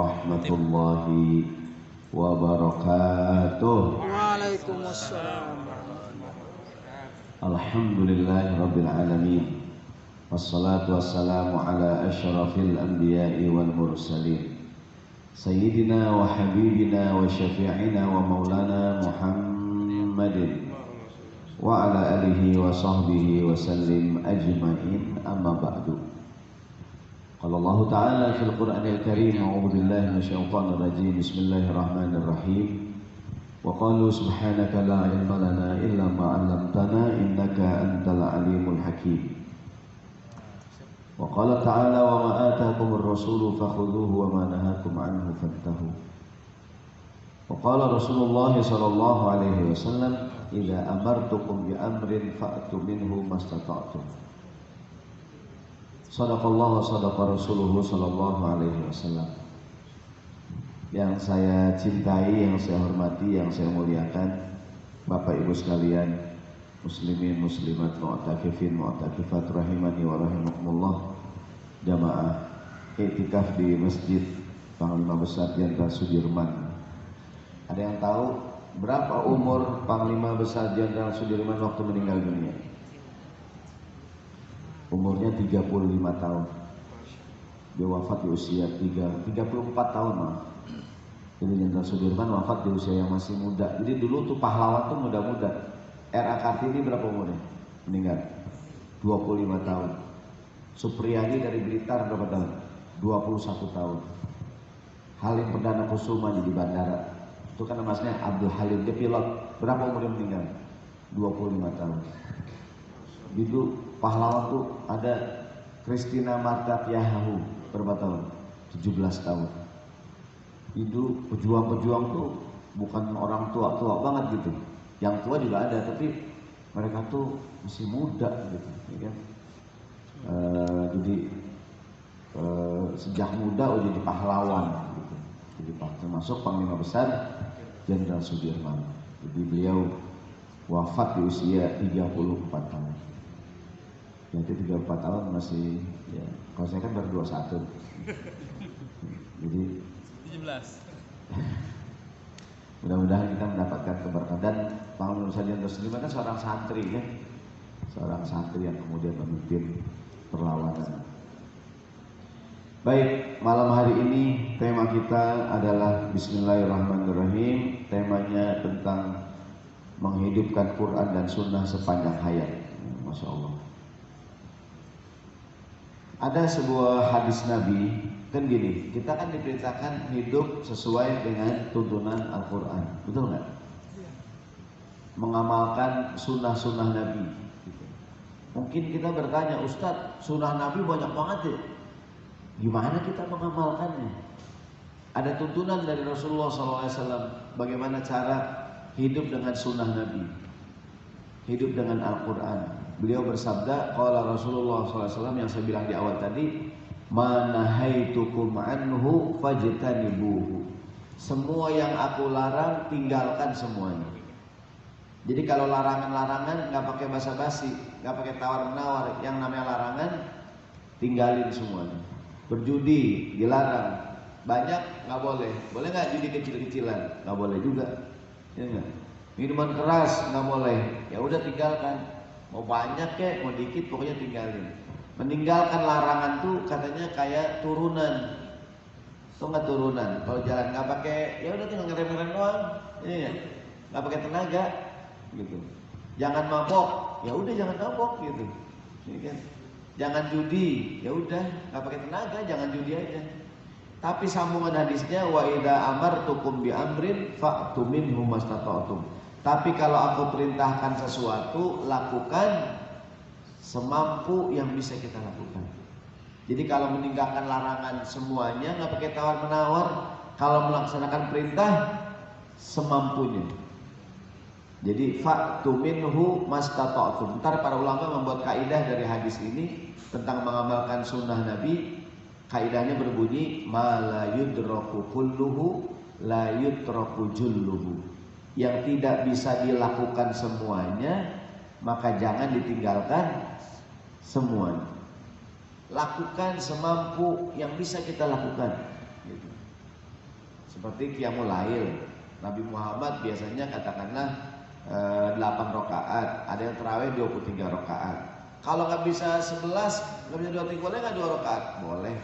warahmatullahi wabarakatuh. Waalaikumsalam. Alhamdulillahirabbil alamin. Wassalatu wassalamu ala asyrafil anbiya'i wal mursalin. Sayyidina wa habibina wa syafi'ina wa maulana Muhammadin wa ala alihi wa sahbihi wa sallim ajma'in, amma ba'du. Qala Allah Ta'ala fil Qur'anil Karim, a'udzu billahi minasyaitonir rajim, bismillahirrahmanirrahim. Wa qalu subhanaka la ilma lana illa ma 'allamtana innaka antal alimul hakim. Wa qala ta'ala wa ma ataakumur rasulu fakhudhuhu wa ma nahakum 'anhu fantahu. Wa qala Rasulullah sallallahu alaihi wasallam, idza amartukum bi amrin fa'tu minhu mastata'tum. Shadaqallah wa shadaqa Rasuluhu sallallahu alaihi wasallam. Yang saya cintai, yang saya hormati, yang saya muliakan, Bapak Ibu sekalian, muslimin muslimat, mu'takifin mu'takifat rahimani wa rahimakumullah, jamaah iktikaf di Masjid Panglima Besar Jenderal Sudirman. Ada yang tahu berapa umur Panglima Besar Jenderal Sudirman waktu meninggal dunia? Umurnya 35 tahun. Dia wafat di usia 34 tahun maaf. Jadi Jenderal Sudirman wafat di usia yang masih muda. Jadi dulu tuh pahlawan tuh muda-muda. R.A. Kartini berapa umurnya? Meninggal 25 tahun. Supriyadi dari Blitar berapa tahun? 21 tahun. Halim Perdana Kusuma di bandara. Itu kan namanya Abdul Halim, dia pilot. Berapa umurnya meninggal? 25 tahun. Dulu pahlawan tuh ada Christina Marta Tiahahu, berapa tahun? 17 tahun. Itu pejuang-pejuang tuh bukan orang tua-tua banget gitu. Yang tua juga ada, tapi mereka tuh masih muda gitu, ya kan? Jadi sejak muda udah jadi pahlawan gitu. Jadi termasuk Panglima Besar Jenderal Sudirman. Jadi beliau wafat di usia 34 tahun. Jadi 34 tahun masih, ya, kalau saya kan baru 21. Jadi 17. Mudah-mudahan kita mendapatkan keberkahan. Dan Panglima Besar Jenderal Sudirman kan seorang santri, ya, seorang santri yang kemudian memimpin perlawanan. Baik, malam hari ini tema kita adalah Bismillahirrahmanirrahim. Temanya tentang menghidupkan Quran dan Sunnah sepanjang hayat. Masya Allah. Ada sebuah hadis Nabi, kan gini, kita kan diperintahkan hidup sesuai dengan tuntunan Al-Quran, betul nggak? Mengamalkan sunnah-sunnah Nabi. Mungkin kita bertanya, Ustadz, sunnah Nabi banyak banget ya, gimana kita mengamalkannya? Ada tuntunan dari Rasulullah SAW bagaimana cara hidup dengan sunnah Nabi, hidup dengan Al-Quran. Beliau bersabda, qala Rasulullah SAW, yang saya bilang di awal tadi, ma nahaitukum anhu fajtanibuhu. Semua yang aku larang, tinggalkan semuanya. Jadi kalau larangan-larangan nggak pakai basa-basi, nggak pakai tawar-menawar. Yang namanya larangan, tinggalin semuanya. Berjudi dilarang, banyak nggak boleh. Boleh nggak judi kecil-kecilan? Nggak boleh juga. Ya nggak? Minuman keras nggak boleh. Ya udah tinggalkan. Mau banyak kek, mau dikit, pokoknya tinggalin. Meninggalkan larangan tuh katanya kayak turunan. Tuh nggak turunan. Kalau jalan nggak pakai, ya udah tinggal ngerem-ngerem doang. Iya, nggak pakai tenaga, gitu. Jangan mabok, ya udah jangan mabok, gitu. Ini kan. Jangan judi, ya udah nggak pakai tenaga, jangan judi aja. Tapi sambungan hadisnya, wa idza amartukum bi amrin fa'tu minhu mastata'tum. Tapi kalau aku perintahkan sesuatu, lakukan semampu yang bisa kita lakukan. Jadi kalau meninggalkan larangan semuanya, nggak pakai tawar menawar. Kalau melaksanakan perintah, semampunya. Jadi fa'tu minhu mastata'tum. Ntar para ulama membuat kaidah dari hadis ini tentang mengamalkan sunnah Nabi. Kaidahnya berbunyi, ma la yudraku kulluhu la yutraku julluhu. Yang tidak bisa dilakukan semuanya, maka jangan ditinggalkan semuanya. Lakukan semampu yang bisa kita lakukan. Seperti Qiyamul Lail. Nabi Muhammad biasanya katakanlah 8 rakaat, ada yang tarawih 23 rakaat. Kalau nggak bisa 11, nggak bisa 23, boleh nggak 2 rakaat? Boleh.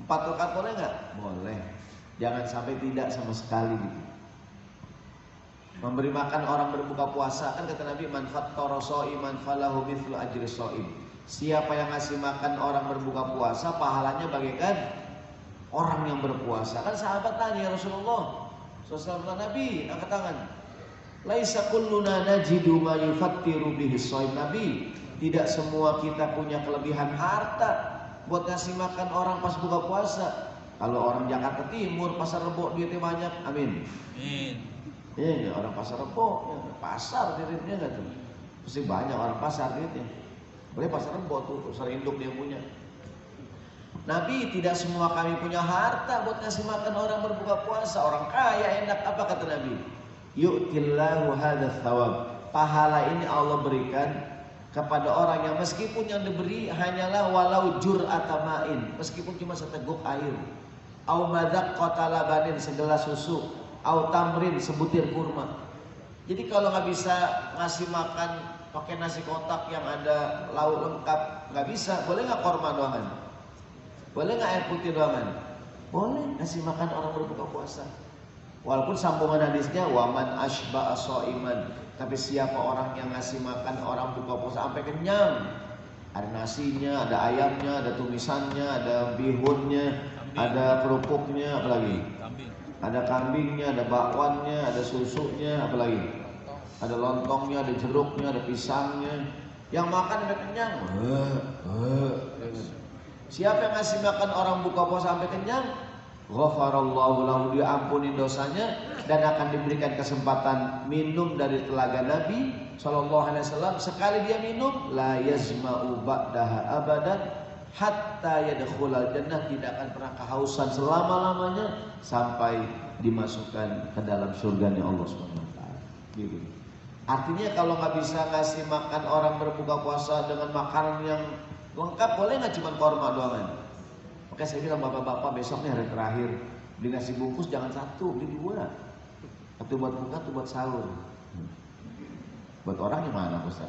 4 rakaat boleh nggak? Boleh. Jangan sampai tidak sama sekali gitu. Memberi makan orang berbuka puasa, kan kata Nabi, man fattara sha'iman falahu mithlu ajri sha'im. Siapa yang ngasih makan orang berbuka puasa, pahalanya bagaikan orang yang berpuasa. Kan sahabat tanya, ya Rasulullah, Sallallahu Nabi angkat tangan. Laisa kulluna najidu ma yufattiru bihi shaim. Nabi, tidak semua kita punya kelebihan harta buat ngasih makan orang pas buka puasa. Kalau orang Jakarta Timur, Pasar Rebo duitnya banyak, amin. Amin. Iya, orang Pasar Rebo, ya, pasar duitnya enggak tuh. Pasti banyak orang pasar duitnya. Boleh Pasar Rebo tuh, pasar induk dia punya. Nabi, tidak semua kami punya harta buat ngasih makan orang berbuka puasa. Orang kaya enak, apa kata Nabi? Yu'tillahu hadzal thawab. Pahala ini Allah berikan kepada orang yang meskipun yang diberi hanyalah walau jur'ata ma'in, meskipun cuma seteguk air. Au madzaqata labanin, segelas susu. Au tamrin, sebutir kurma. Jadi kalau nggak bisa ngasih makan pakai nasi kotak yang ada lauk lengkap, nggak bisa, boleh nggak korma doangan? Boleh nggak air putih doangan? Boleh, ngasih makan orang berbuka puasa. Walaupun sambungan hadisnya waman ashba'a sha'iman, tapi siapa orang yang ngasih makan orang buka puasa sampai kenyang, ada nasinya, ada ayamnya, ada tumisannya, ada bihunnya, ada kerupuknya, apalagi ada kambingnya, ada bakwannya, ada susunya, apalagi ada lontongnya, ada jeruknya, ada pisangnya, yang makan sampai kenyang. Siapa yang ngasih makan orang buka puasa sampai kenyang, ghafarallahu lahu, diampuni dosanya dan akan diberikan kesempatan minum dari telaga Nabi sallallahu alaihi wasallam. Sekali dia minum, la yazma'u ba'daha abadan hatta yadkhulal jannah, tidak akan pernah kehausan selama-lamanya sampai dimasukkan ke dalam surganya Allah Subhanahu wa taala. Gitu. Artinya kalau nggak bisa ngasih makan orang berbuka puasa dengan makanan yang lengkap, boleh nggak cuma korma doangan? Oke, saya bilang bapak-bapak, besok nih hari terakhir, beli nasi bungkus jangan 1, beli 2. Satu buat buka, satu buat sahur. Buat orang gimana Ustaz?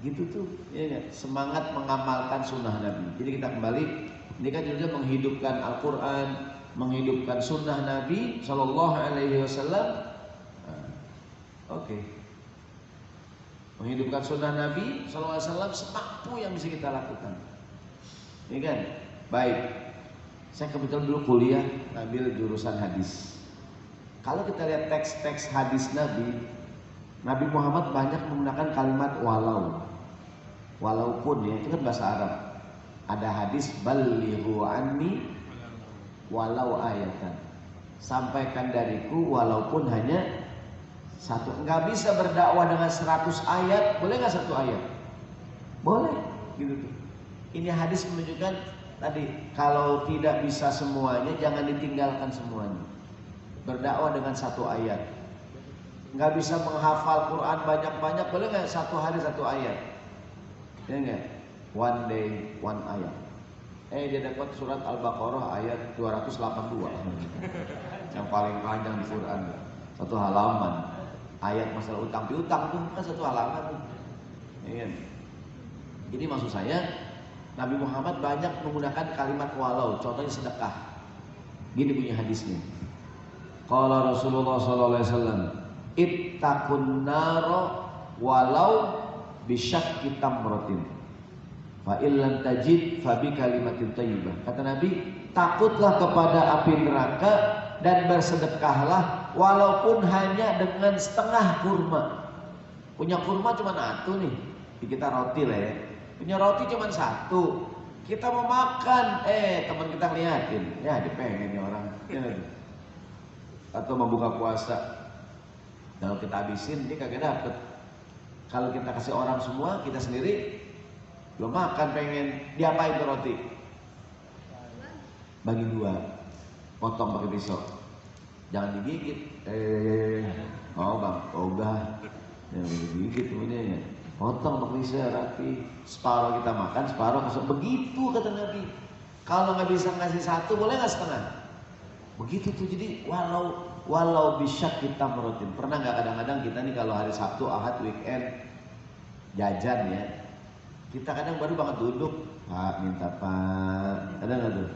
Gitu tuh, ya, semangat mengamalkan sunnah Nabi. Jadi kita kembali, ini kan juga menghidupkan Al-Quran, menghidupkan sunnah Nabi Sallallahu Alaihi Wasallam. Oke. Menghidupkan sunnah Nabi Sallallahu Alaihi Wasallam semampu yang bisa kita lakukan. Ini kan, baik. Saya kebetulan dulu kuliah ngambil jurusan hadis. Kalau kita lihat teks-teks hadis Nabi, Nabi Muhammad banyak menggunakan kalimat walau, walaupun, ya, itu kan bahasa Arab. Ada hadis balighu anni walau ayatan, sampaikan dariku walaupun hanya 1. Enggak bisa berdakwah dengan 100 ayat, boleh nggak 1 ayat? Boleh, gitu tuh. Ini hadis menunjukkan tadi, kalau tidak bisa semuanya, jangan ditinggalkan semuanya. Berdakwah dengan 1 ayat. Nggak bisa menghafal Quran banyak-banyak, boleh nggak 1 hari 1 ayat? Ya enggak? One day, 1 ayat. Dia dapat surat Al-Baqarah ayat 282. Yang paling panjang di Quran. 1 halaman. Ayat masalah utang piutang tuh kan 1 halaman tuh. Ya. Jadi maksud saya, Nabi Muhammad banyak menggunakan kalimat walau. Contohnya sedekah. Gini bunyi hadisnya. Qala Rasulullah sallallahu alaihi wasallam, ittaqun naro walau bisyakki tamratin fa illam tajid fa bi kalimatin thayyibah. Kata Nabi, takutlah kepada api neraka dan bersedekahlah walaupun hanya dengan setengah kurma. Punya kurma cuma 1 nih, kita roti lah ya. Punya roti cuma 1, kita mau makan, teman kita liatin, ya dipengen nih orang, ya. Atau mau buka puasa, kalau kita habisin dia kagak dapet. Kalau kita kasih orang semua, kita sendiri belum makan, pengen diapain tuh roti? Bagi 2, potong pakai pisau, jangan digigit. Oh bang, ogah, jangan digigit kemudian ya. Potong pakai pisau rapi, separuh kita makan, separuh kasih. Begitu kata Nabi. Kalau nggak bisa ngasih 1, boleh nggak setengah? Begitu tuh, jadi walau bisyak kita merutin. Pernah nggak kadang-kadang kita nih kalau hari Sabtu, Ahad, weekend jajan ya, kita kadang baru banget duduk, Pak minta Pak, ada nggak tuh?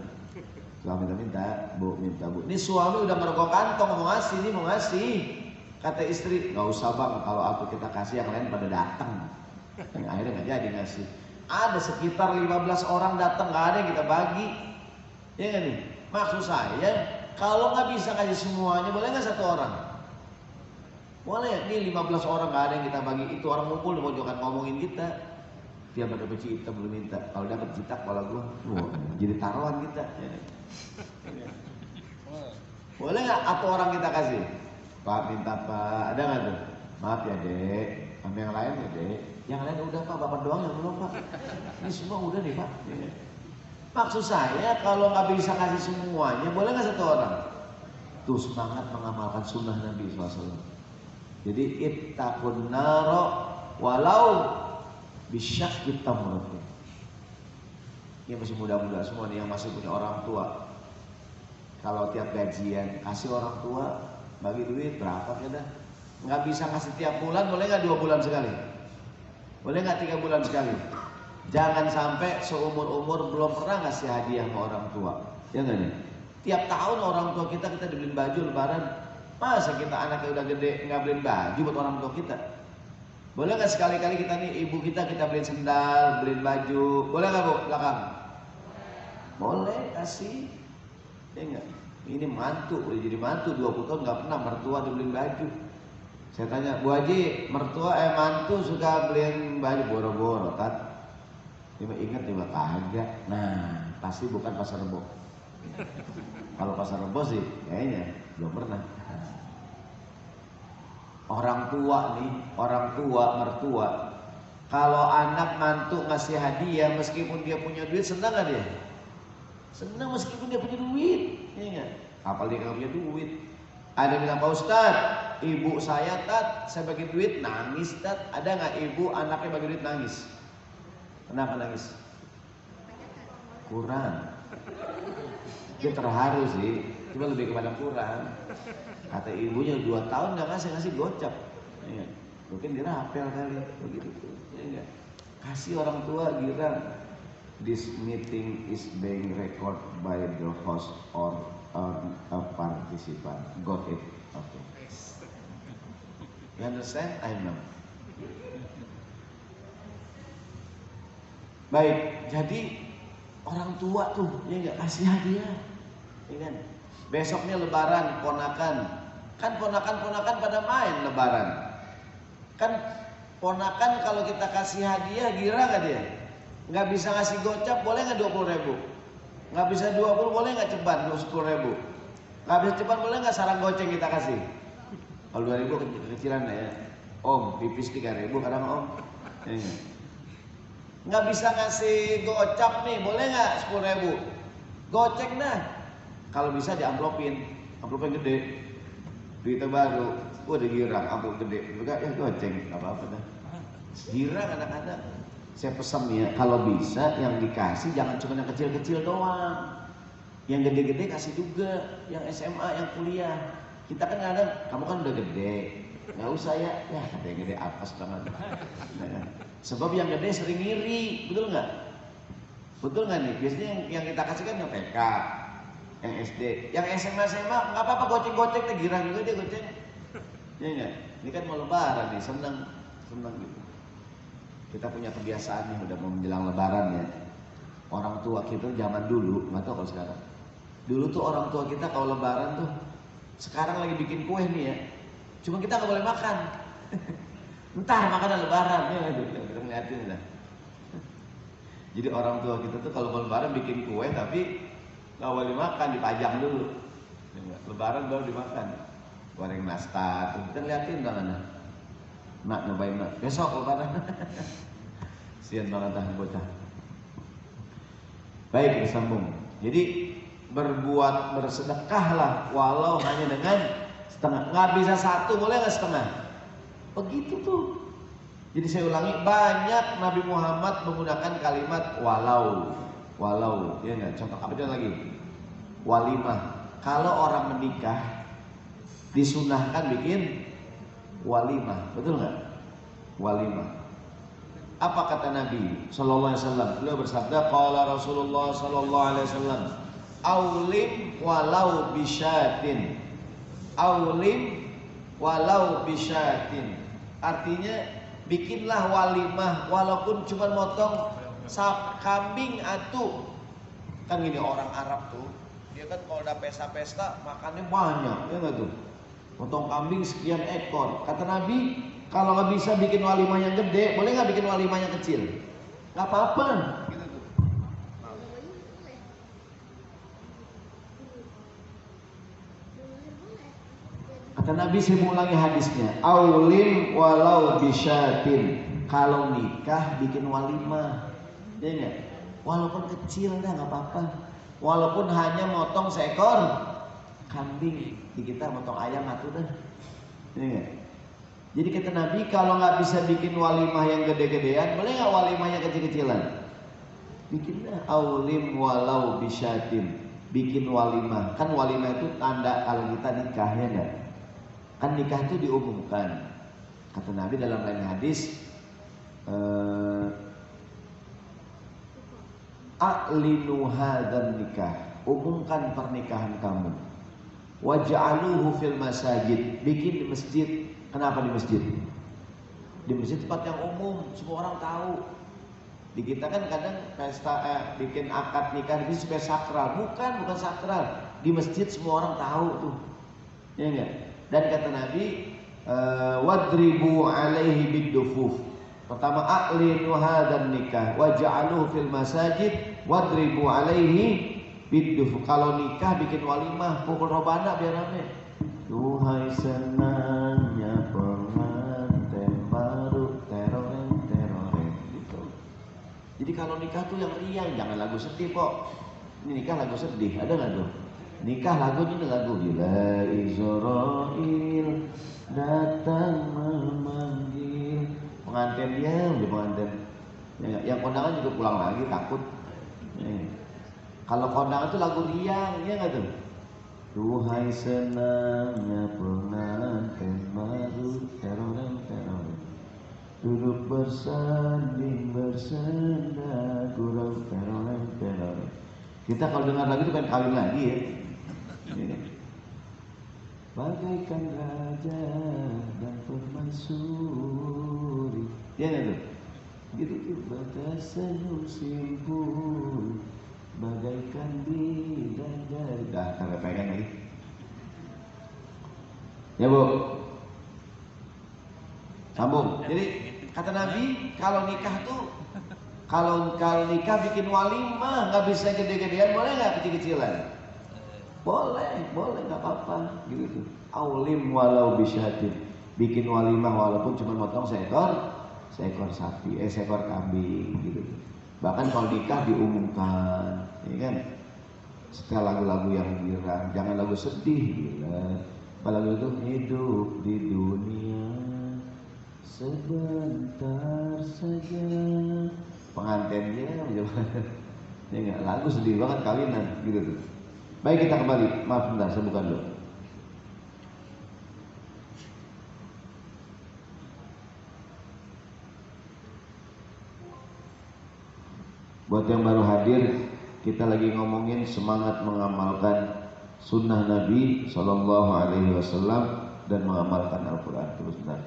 Suami minta, Bu minta Bu. Ini suami udah ngerokok kantong mau ngasih, nih mau ngasih. Kata istri, nggak usah bang, kalau aku kita kasih yang lain pada datang. Akhirnya nggak jadi ngasih. Ada sekitar 15 orang datang, nggak ada yang kita bagi. Ya nggak nih? Maksud saya, kalau nggak bisa kasih semuanya, boleh nggak satu orang? Boleh. Nih 15 orang nggak ada yang kita bagi. Itu orang ngumpul di pojokan ngomongin kita. Dia pada peci hitam belum minta. Kalau dapat jitak kepala gua, jadi taruhan kita. Boleh nggak? Atau orang kita kasih? Pak minta Pak, ada nggak tuh? Maaf ya Dek, sama yang lain ya Dek. Yang lain udah Pak, Bapak doang yang belum Pak. Ini semua udah nih Pak. Maksud saya kalau nggak bisa kasih semuanya, boleh nggak satu orang? Tuh semangat mengamalkan sunnah Nabi SAW. Jadi ittaqun naro walau bisyakki tamratin. Yang masih muda-muda semua nih, yang masih punya orang tua. Kalau tiap gajian kasih orang tua, bagi duit berapa ya dah? Nggak bisa ngasih tiap bulan, boleh nggak 2 bulan sekali? Boleh nggak 3 bulan sekali? Jangan sampai seumur-umur belum pernah ngasih hadiah sama orang tua. Ya nggak nih? Tiap tahun orang tua kita dibeliin baju lebaran. Masa kita anaknya udah gede nggak beliin baju buat orang tua kita? Boleh nggak sekali-kali kita nih ibu kita beliin sendal, beliin baju? Boleh nggak Bu? Belakang. Boleh kasih. Ya enggak? Ini mantu, udah jadi mantu 20 tahun nggak pernah mertua dibeliin baju. Saya tanya, Bu Haji, mertua mantu suka beliin baju boro-boro, Tat? Dia ingat dia kagak. Nah, pasti bukan Pasar Rebo. Kalau Pasar Rebo sih kayaknya belum pernah. Orang tua nih, orang tua, mertua, kalau anak mantu ngasih hadiah meskipun dia punya duit, senang gak dia? Senang meskipun dia punya duit, ya enggak? Apalagi kalau punya duit. Ada yang bilang, Pak Ustadz, ibu saya Tat, saya bagi duit nangis Tat. Ada nggak ibu anaknya bagi duit nangis? Kenapa nangis? Kurang. Dia terharu sih, cuma lebih kepada kurang. Kata ibunya 2 tahun nggak ngasih gocap. Ya, mungkin dia rapel kali, begitu. Ya, enggak. Kasih orang tua girang. This meeting is being recorded by the host or a participant. Got it? Okay. You understand? I know. Baik, jadi orang tua tuh ya nggak kasih hadiah, ya kan? Besoknya Lebaran, ponakan, kan ponakan pada main Lebaran, kan ponakan kalau kita kasih hadiah gira nggak dia? Nggak bisa ngasih gocap, boleh nggak 20.000? Nggak bisa 20, boleh nggak ceban 10.000? Nggak bisa ceban, boleh nggak sarang goceng kita kasih? Kalau 2.000 kecilan ya, Om pipis 3.000 kadang Om. Ya. Nggak bisa ngasih gocap nih, boleh nggak 10.000? Goceng dah. Kalau bisa diamplopin, amplopin gede, duitnya baru, udah girang, amplop gede, enggak ya goceng, nggak apa-apa dah. Girang anak-anak. Saya pesan ya, kalau bisa yang dikasih jangan cuma yang kecil-kecil doang, yang gede-gede kasih juga, yang SMA, yang kuliah. Kita kan kadang, kamu kan udah gede, nggak usah ya gede-gede apes banget. Nah, sebab yang gede sering ngiri, betul nggak? Betul nggak nih? Biasanya yang kita kasih kan yang TK, yang SD, yang SMA nggak apa-apa goceng-goceng, deh girang juga dia goceng. Ya nggak? Ini kan mau Lebaran nih, senang gitu. Kita punya kebiasaan nih udah mau menjelang Lebaran ya. Orang tua kita zaman dulu, nggak tahu kalau sekarang. Dulu tuh orang tua kita kalau Lebaran tuh, sekarang lagi bikin kue nih ya. Cuma kita nggak boleh makan. Ntar makanan Lebaran ya, kita ngeliatin lah. Jadi orang tua kita tuh kalau mau Lebaran bikin kue tapi nggak boleh makan, dipajang dulu. Lebaran baru dimakan. Goreng nastar, kita liatin tangannya. Nak nyobain nak, besok Lebaran. Sian banget dah bocah. Baik, disambung. Jadi bersedekahlah walau hanya dengan setengah. Nggak bisa 1, boleh nggak setengah? Begitu tuh. Jadi saya ulangi, banyak Nabi Muhammad menggunakan kalimat walau, ya nggak? Contoh apa lagi? Walimah. kalau orang menikah disunahkan bikin walimah, betul nggak? Walimah. Apa kata Nabi Sallallahu Alaihi Wasallam? Beliau bersabda, qala Rasulullah Sallallahu Alaihi Wasallam, aulim walau bisyatin, aulim walau bisyatin. Artinya bikinlah walimah walaupun cuma motong kambing atu. Kan gini orang Arab tuh, dia kan kalau udah pesta-pesta makannya banyak, ya nggak tuh? Potong kambing sekian ekor. Kata Nabi, kalau nggak bisa bikin walimah yang gede, boleh nggak bikin walimah yang kecil? Nggak apa-apa. Gitu tuh. Kata Nabi, saya ulangi hadisnya, aulim walau bisyatin. Kalau nikah bikin walimah, ya enggak? Walaupun kecil dah nggak apa-apa. Walaupun hanya motong seekor kambing, di kita motong ayam atuh dah. Ya enggak? Jadi kata Nabi, kalau nggak bisa bikin walimah yang gede-gedean, boleh nggak walimah yang kecil-kecilan? Bikinlah aulim walau bisyatin. Bikin walimah. Kan walimah itu tanda kalau kita nikah, ya enggak? Kan nikah itu diumumkan. Kata Nabi dalam lain hadis, a'linu hadzal nikah, umumkan pernikahan kamu. Waj'aluhu fil masajid, bikin di masjid. Kenapa di masjid? Di masjid tempat yang umum, semua orang tahu. Di kita kan kadang pesta bikin akad nikah itu supaya sakral, bukan sakral. Di masjid semua orang tahu tuh. Ya enggak? Dan kata Nabi, wadribu alaihi bidufuf. Pertama, a'linu hadzal nikah waj'aluhu fil masajid wadribu alaihi bidufuf. Kalau nikah bikin walimah, pukul robana biar rame. Duhai senangnya pengantin baru teroren gitu. Jadi kalau nikah tuh yang riang, jangan lagu sedih kok. Ini nikah lagu sedih, ada nggak tuh? Nikah lagunya itu lagu bila Israel datang memanggil. Pengantin dia udah pengantin. Yang kondangan juga pulang lagi takut. Kalau kondangan itu lagu riang, ya nggak tuh? Duhai senangnya pengantin baru teroren duduk bersanding bersenda gurau teroren. Kita kalau dengar lagu itu kan kawin lagi ya. Bagaikan raja dan permaisuri. Ya nggak tuh? Gitu tuh. Batasan simpul bagaikan bidadari. Dah, kagak pegang lagi. Ya Bu. Sambung. Jadi kata Nabi, kalau nikah tuh kalau nikah bikin walimah, nggak bisa gede-gedean, boleh nggak kecil-kecilan? Boleh, nggak apa-apa, gitu. Aulim walau bisyatin, bikin walimah walaupun cuma motong seekor sapi, seekor kambing, gitu. Bahkan kalau nikah diumumkan, ya kan? Setelah lagu-lagu yang girang, jangan lagu sedih, gila. Lagu itu hidup di dunia sebentar saja. Pengantinnya, ya nggak, lagu sedih banget kawinan, gitu tuh. Baik, kita kembali. Maaf bentar, saya buka dulu. Buat yang baru hadir, kita lagi ngomongin semangat mengamalkan sunnah Nabi Sallallahu Alaihi Wasallam dan mengamalkan Al-Quran. Terus bentar.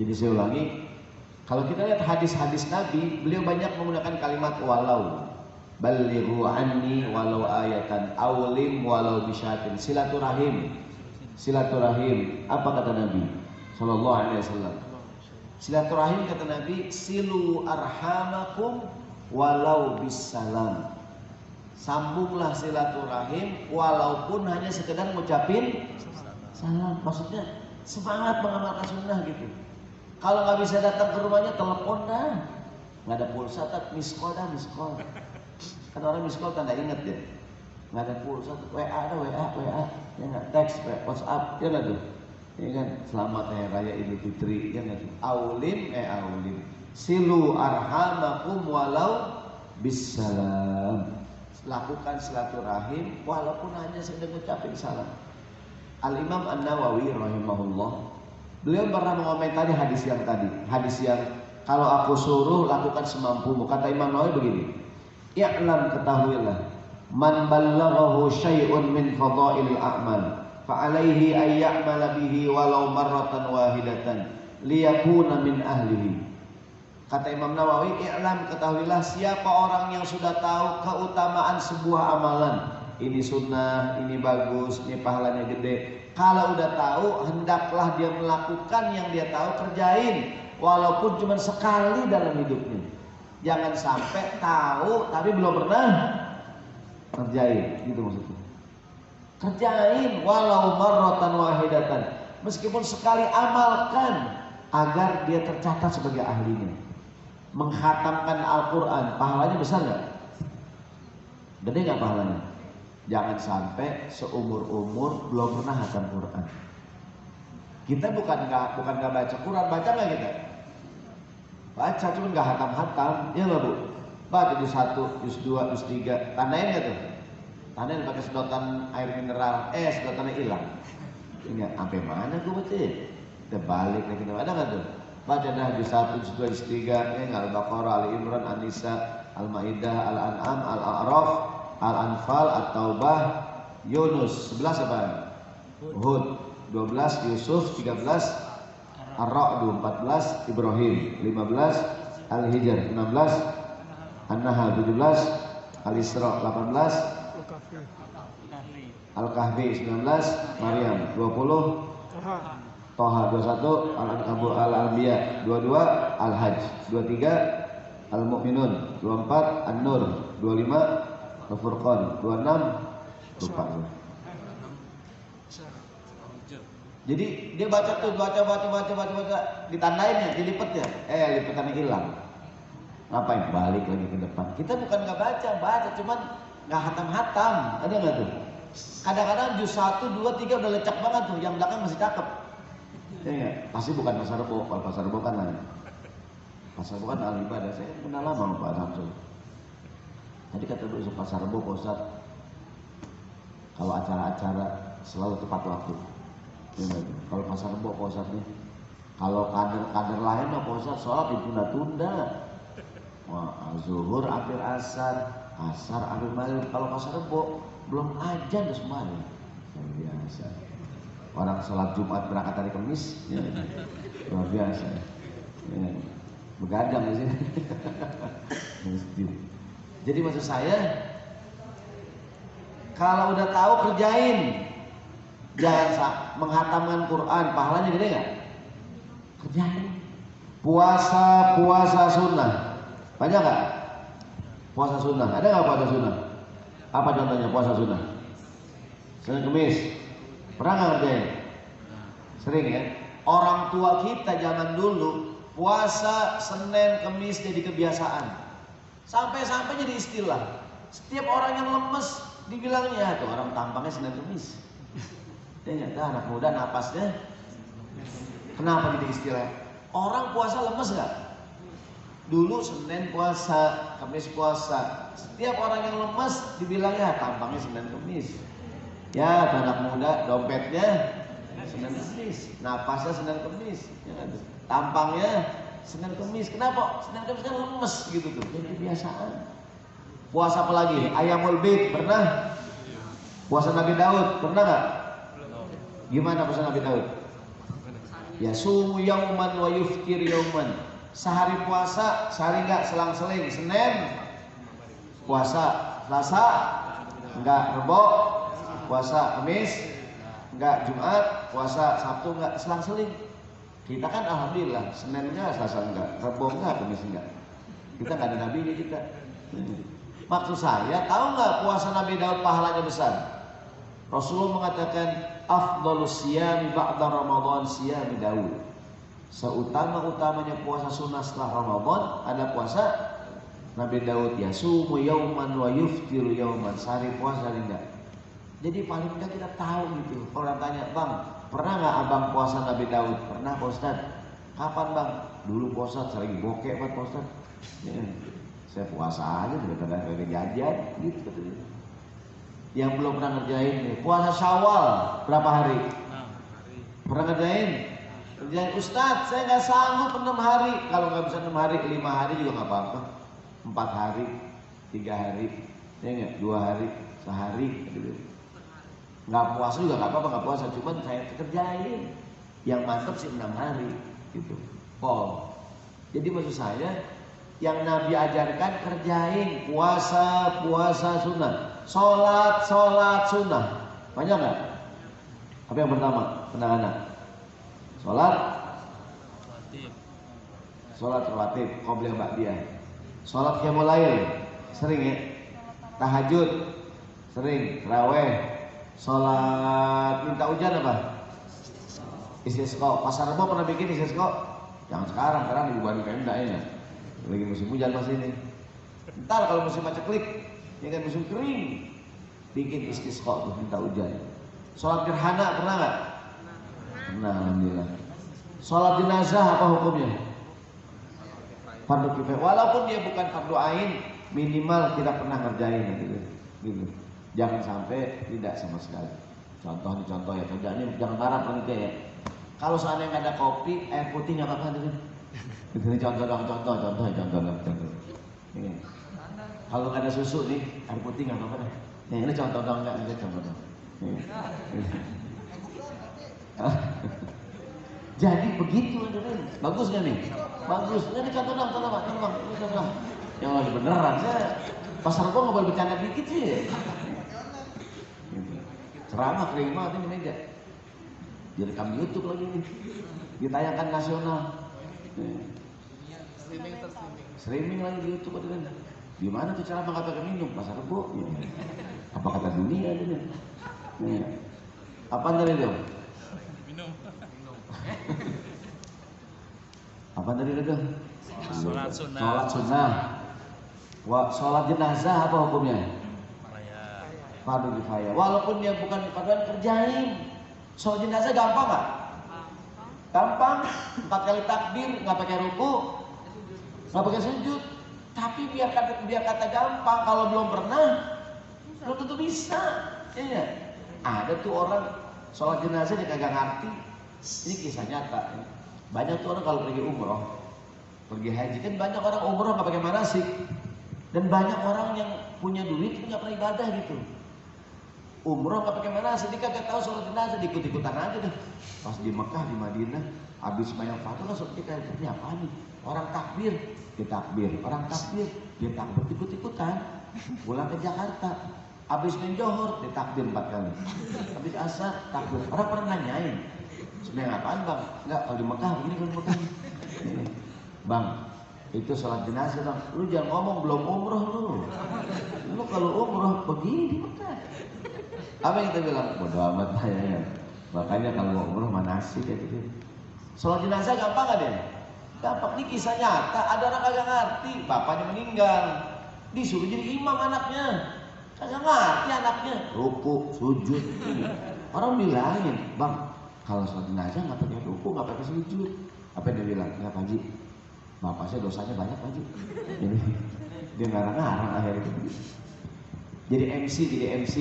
Jadi saya ulangi, kalau kita lihat hadis-hadis Nabi, beliau banyak menggunakan kalimat walau, balighu anni walau ayatan, aulim walau bisyatin, silaturahim. Apa kata Nabi Sallallahu Alaihi Wasallam? Silaturahim kata Nabi, silu arhamakum walau bisalam. Sambunglah silaturahim walaupun hanya sekedar ngucapin salam. Maksudnya semangat mengamalkan sunnah gitu. Kalau nggak bisa datang ke rumahnya, telepon dah. Nggak ada pulsa, miss call. Kan orang miss call tanda ingat ya. Nggak ada pulsa, WA. ya nggak, teks, WhatsApp, ya nggak tuh, ya kan, selamat hari raya Idul Fitri, ya nggak tuh, aulim, silu arhamakum walau bisalam, lakukan silaturahim walaupun hanya sedang ngucapin salam. Al Imam An-Nawawi rahimahullah, beliau pernah mengomentari hadis yang tadi, hadis yang kalau aku suruh lakukan semampumu. Kata Imam Nawawi begini, i'lam, ketahuilah, man ballaghahu syai'un min fadailil a'mal fa alaihi ay ya'mala bihi walau marratan wahidatan liyakuna min ahlihi. Kata Imam Nawawi, i'lam, ketahuilah, siapa orang yang sudah tahu keutamaan sebuah amalan, ini sunnah, ini bagus, ini pahalanya gede, kalau udah tahu hendaklah dia melakukan yang dia tahu, kerjain walaupun cuma sekali dalam hidupnya. Jangan sampai tahu tapi belum pernah kerjain, gitu maksudnya. Kerjain walau marratan wahidatan, meskipun sekali, amalkan agar dia tercatat sebagai ahlinya. Menghatamkan Al-Quran, pahalanya besar nggak? Gede nggak pahalanya? Jangan sampai seumur-umur belum pernah hatam Quran. Kita bukan nggak baca Quran, baca nggak kita? Baca, cuma nggak hatam-hatam, ya nggak bu? Baca juz 1, juz 2, juz 3, tandain nggak tuh? Tandain pakai sedotan air mineral, sedotannya hilang. Ingat, sampai mana gue baca? Kita balik lagi, ada nggak tuh? Baca dah juz 1, juz 2, juz 3, Al-Baqarah, Al-Imran, An-Nisa, Al-Maidah, Al-An'am, Al-A'raf, Al-Anfal, At-Taubah, Yunus, 11 apa? Hud, 12, Yusuf, 13, Ar-Ra'd, 14, Ibrahim, 15, Al-Hijr, 16, An-Nahl, 17, Al-Isra, 18, Al-Kahfi, 19, Maryam, 20, Toha, 21, Al-Ankabut, Al-Anbiya, 22, Al-Hajj, 23, Al-Mu'minun, 24, An-Nur, 25, Al-Furqan, 26, lupa. Jadi dia baca tuh, baca, ditandainnya, dilipetnya, lipetannya hilang. Ngapain? Balik lagi ke depan. Kita bukan nggak baca, cuman nggak hatam-hatam, ada nggak tuh? Kadang-kadang juz 1, 2, 3 udah lecak banget tuh, yang belakang masih cakep. Ya, pasti bukan Pasar Rebo. Kalau Pasar Rebo kan lain. Pasar Rebo kan ahli ibadah. Saya kenal lama sama Pak Samsul. Tadi kata dulu Pasar Rebo, Pak Ustaz, kalau acara-acara selalu tepat waktu. Ya, kalau Pasar Rebo, Pak Ustaz nih, kalau kader-kader lain mah Pak Ustaz sholat ditunda-tunda. Wah, zuhur akhir asar akhir maghrib. Kalau Pasar Rebo belum ajan udah semuanya. Luar biasa. Orang sholat Jumat berangkat hari Kamis, ya, luar biasa. Ya, begadang di sini. Jadi maksud saya, kalau udah tahu kerjain, jangan menghatamkan Quran, pahalanya gede nggak? Kerjain. Puasa sunnah, banyak nggak? Puasa sunnah, ada nggak puasa sunnah? Apa contohnya puasa sunnah? Senin Kemis. Pernah nggak ngerjain? Sering ya. Orang tua kita zaman dulu puasa Senin Kemis jadi kebiasaan. Sampai-sampai jadi istilah. Setiap orang yang lemes dibilangnya tuh orang tampangnya Senin Kemis. Dia nyata anak muda napasnya. Kenapa jadi istilah? Orang puasa lemes nggak? Dulu Senin puasa, Kemis puasa. Setiap orang yang lemes dibilangnya tampangnya Senin Kemis. Ya, anak muda dompetnya Senin Kemis, napasnya Senin Kemis, ya kan? Tampangnya Senin Kemis. Kenapa? Senin Kemis kan lemes gitu tuh, jadi kebiasaan. Puasa apa lagi? Ayamul Bid pernah? Puasa Nabi Daud pernah nggak? Gimana puasa Nabi Daud? Ya sumu yauman wa yuftir yauman. Sehari puasa, sehari enggak, selang-seling. Senin puasa, Selasa enggak, Rebo puasa, Kamis enggak, Jumat puasa, Sabtu enggak, selang-seling. Kita kan alhamdulillah Senin enggak, Selasa enggak, Rebo enggak, Kamis enggak. Kita enggak ada nabi ini kita. Maksud saya, tahu enggak puasa Nabi Daud pahalanya besar? Rasulullah mengatakan afdhalus siyami ba'da Ramadan siyami Daud. Seutama-utamanya puasa sunnah setelah Ramadan ada puasa Nabi Daud, yasumu yauman wa yuftiru yauman. Sehari puasa, hari enggak. Jadi paling enggak kita tahu gitu. Kalau orang tanya, bang, pernah nggak abang puasa Nabi Daud? Pernah Pak Ustad. Kapan bang? Dulu Pak Ustad, saya lagi bokeh Pak Ustad. Ya, saya puasa aja, daripada ada jajan gitu katanya. Yang belum pernah ngerjain nih, puasa Syawal berapa hari? 6 hari. Pernah ngerjain? Ngerjain Ustadz, saya nggak sanggup 6 hari. Kalau nggak bisa 6 hari, 5 hari juga nggak apa-apa. 4 hari, 3 hari, ya nggak? 2 hari, sehari. Gitu. Nggak puasa juga nggak apa-apa, nggak puasa. Cuman saya kerjain. Yang mantap sih 6 hari, gitu. Pol. Jadi maksud saya, yang Nabi ajarkan kerjain, puasa sunnah, sholat sunnah. Banyak nggak? Apa yang pertama? Anak-anak. Sholat rawatib, qobliyah ba'diyah. Sholat qiyamul lail, sering ya. Tahajud, sering. Tarawih. Sholat minta hujan apa? Istisqa. Pasar Rebo pernah bikin istisqa? Jangan sekarang dibubarin Pemda ya. Lagi musim hujan masih ini. Ntar kalau musim paceklik, ya kan musim kering, bikin istisqa untuk minta hujan. Sholat gerhana pernah nggak? Pernah, alhamdulillah. Sholat jenazah apa hukumnya? Fardu kifayah. Walaupun dia bukan fardu ain, minimal kita pernah ngerjain gitu. Jangan sampai tidak sama sekali. Contoh ya, jangan marah panitia ya. Kalau seandainya nggak ada kopi, air putih nggak apa-apa gitu. Ini contoh. Ini. Kalau nggak ada susu nih, air putih nggak apa-apa. Ini contoh dong, nggak contoh dong. Jadi begitu, bagus nggak nih? Bagus. Ini contoh dong. Ya beneran, saya pasar gua nggak boleh bercanda dikit sih. Ceramah kering banget ini meja. Direkam YouTube lagi nih, ditayangkan nasional. Streaming lagi di YouTube kan. Di mana tuh ceramah nggak pakai minum? Pasar Rebo. Ya. Apa kata dunia ini? Ya. Apa tadi dong? Minum. Apa tadi itu? Sholat sunnah. Sholat sunnah. Sholat jenazah apa hukumnya? Fardu kifayah. Walaupun dia bukan fardu, kerjain. Sholat jenazah gampang nggak? Gampang. 4 kali takbir, nggak pakai ruku, nggak pakai sujud. Tapi biar kata gampang, kalau belum pernah, belum tentu bisa. Ya. Ada tuh orang sholat jenazah dia kagak ngerti. Ini kisah nyata. Banyak tuh orang kalau pergi umroh, pergi haji, kan banyak orang umroh nggak pakai manasik. Dan banyak orang yang punya duit nggak pernah ibadah gitu. Umroh nggak pakai manasik, dia kagak tahu sholat jenazah, ikut-ikutan aja deh. Pas di Mekah, di Madinah, habis banyak fatwa sholat kita ini apa nih? Orang takbir, dia takbir. Orang takbir, dia takbir ikut-ikutan. Pulang ke Jakarta, habis menjohor, dia takbir 4 kali. Habis asar, takbir. Orang pernah nanyain, sebenarnya apaan bang? Enggak, kalau di Mekah begini, kalau di Mekah ini. Bang, itu sholat jenazah bang. Lu jangan ngomong belum umroh lu. Lu kalau umroh begini di Mekah. Apa yang kita bilang? Bodo amat lah ya. Makanya kalau mau umroh manasik ya gitu. Sholat jenazah gampang gak deh? Gampang. Ini kisah nyata. Ada orang kagak ngerti, bapaknya meninggal, disuruh jadi imam anaknya. Kagak ngerti anaknya. Ruku, sujud. Orang bilangin, bang, kalau sholat jenazah nggak pakai ruku, nggak pakai sujud. Apa yang dia bilang? Enggak Pak Haji, bapak saya dosanya banyak Pak Haji. Jadi dia ngarang-ngarang akhirnya. Jadi MC.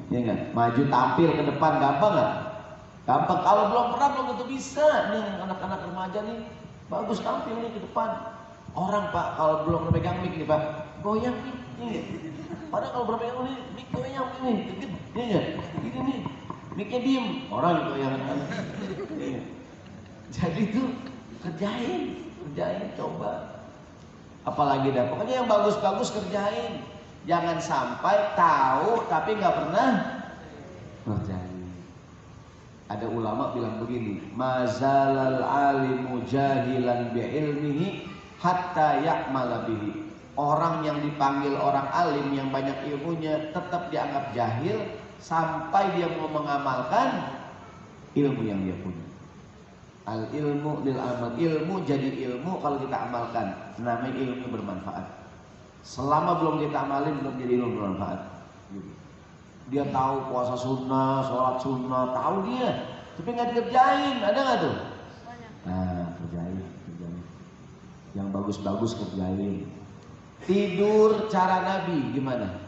Ya enggak? Maju tampil ke depan gampang nggak? Gampang. Kalau belum pernah belum tentu bisa. Nih anak-anak remaja nih bagus tampil nih ke depan. Orang Pak kalau belum pegang mic nih Pak, goyang nih. Padahal kalau belum pegang mic goyang nih. Iya enggak? Ini nih. Mic-nya diem. Orang goyang. Iya. Jadi itu kerjain, coba. Apalagi dah. Pokoknya yang bagus-bagus kerjain. Jangan sampai tahu tapi nggak pernah kerjain. Ada ulama bilang begini, mazalal alimu jahilan bi'ilmihi hatta ya'mala bihi. Orang yang dipanggil orang alim yang banyak ilmunya tetap dianggap jahil sampai dia mau mengamalkan ilmu yang dia punya. Al ilmu lil amal. Ilmu jadi ilmu kalau kita amalkan. Namanya ilmu bermanfaat. Selama belum kita amalin belum jadi ilmu bermanfaat. Dia tahu puasa sunnah, sholat sunnah, tahu dia, tapi nggak dikerjain. Ada nggak tuh? Nah, kerjain. Yang bagus-bagus kerjain. Tidur cara Nabi gimana?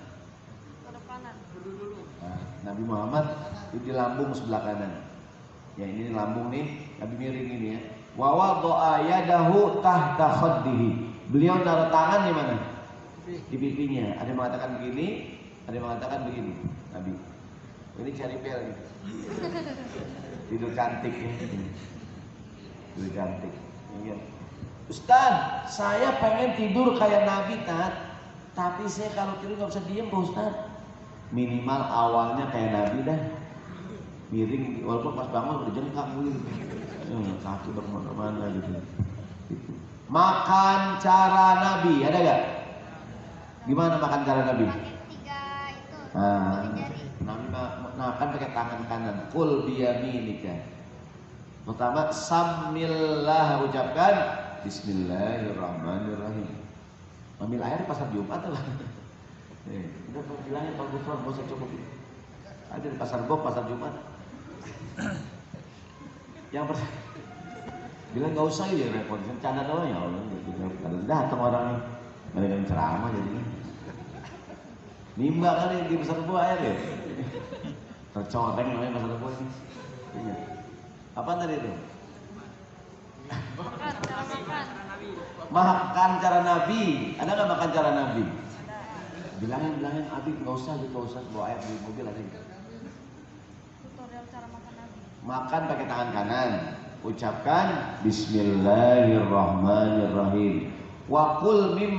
Nah, Nabi Muhammad di lambung sebelah kanan. Ya ini lambung nih, Nabi miring ini ya. Wa wada'a yadahu tahta khaddihi. Beliau taruh tangan di mana? Di pipinya. Ada yang mengatakan begini, ada yang mengatakan begini. Nabi. Ini cari pel nih. Tidur cantik ya. Tidur cantik. Iya. Ustaz, saya pengen tidur kayak Nabi, tapi saya kalau tidur nggak bisa diem, Pak Ustaz. Minimal awalnya kayak Nabi dah. Miring, walaupun pas bangun udah jengkak gitu. Kaki berkemana-mana gitu. Makan cara Nabi, ada gak? Gimana makan cara Nabi? Nabi makan pakai tangan kanan. Kul biyaminika. Pertama, samillah, ucapkan Bismillahirrahmanirrahim. Ambil air pasar Jumat lah. Udah bilangnya Pak Gufron, gak usah cukup. Ada di pasar Bob, pasar Jumat. Yang pertama, bilang gak usah ya repot, canda doang ya Allah. Datang orangnya, mereka ceramah jadinya. Nimba kali di pasar Bob air ya. Tercoreng namanya pasar Bob ini. Iya. Apa tadi itu? Makan cara Nabi. Ada nggak makan cara Nabi? Bilangin Abi nggak usah bawa air di mobil aja. Tutorial cara makan Nabi. Makan pakai tangan kanan. Ucapkan Bismillahirrahmanirrahim. Wa qul mimma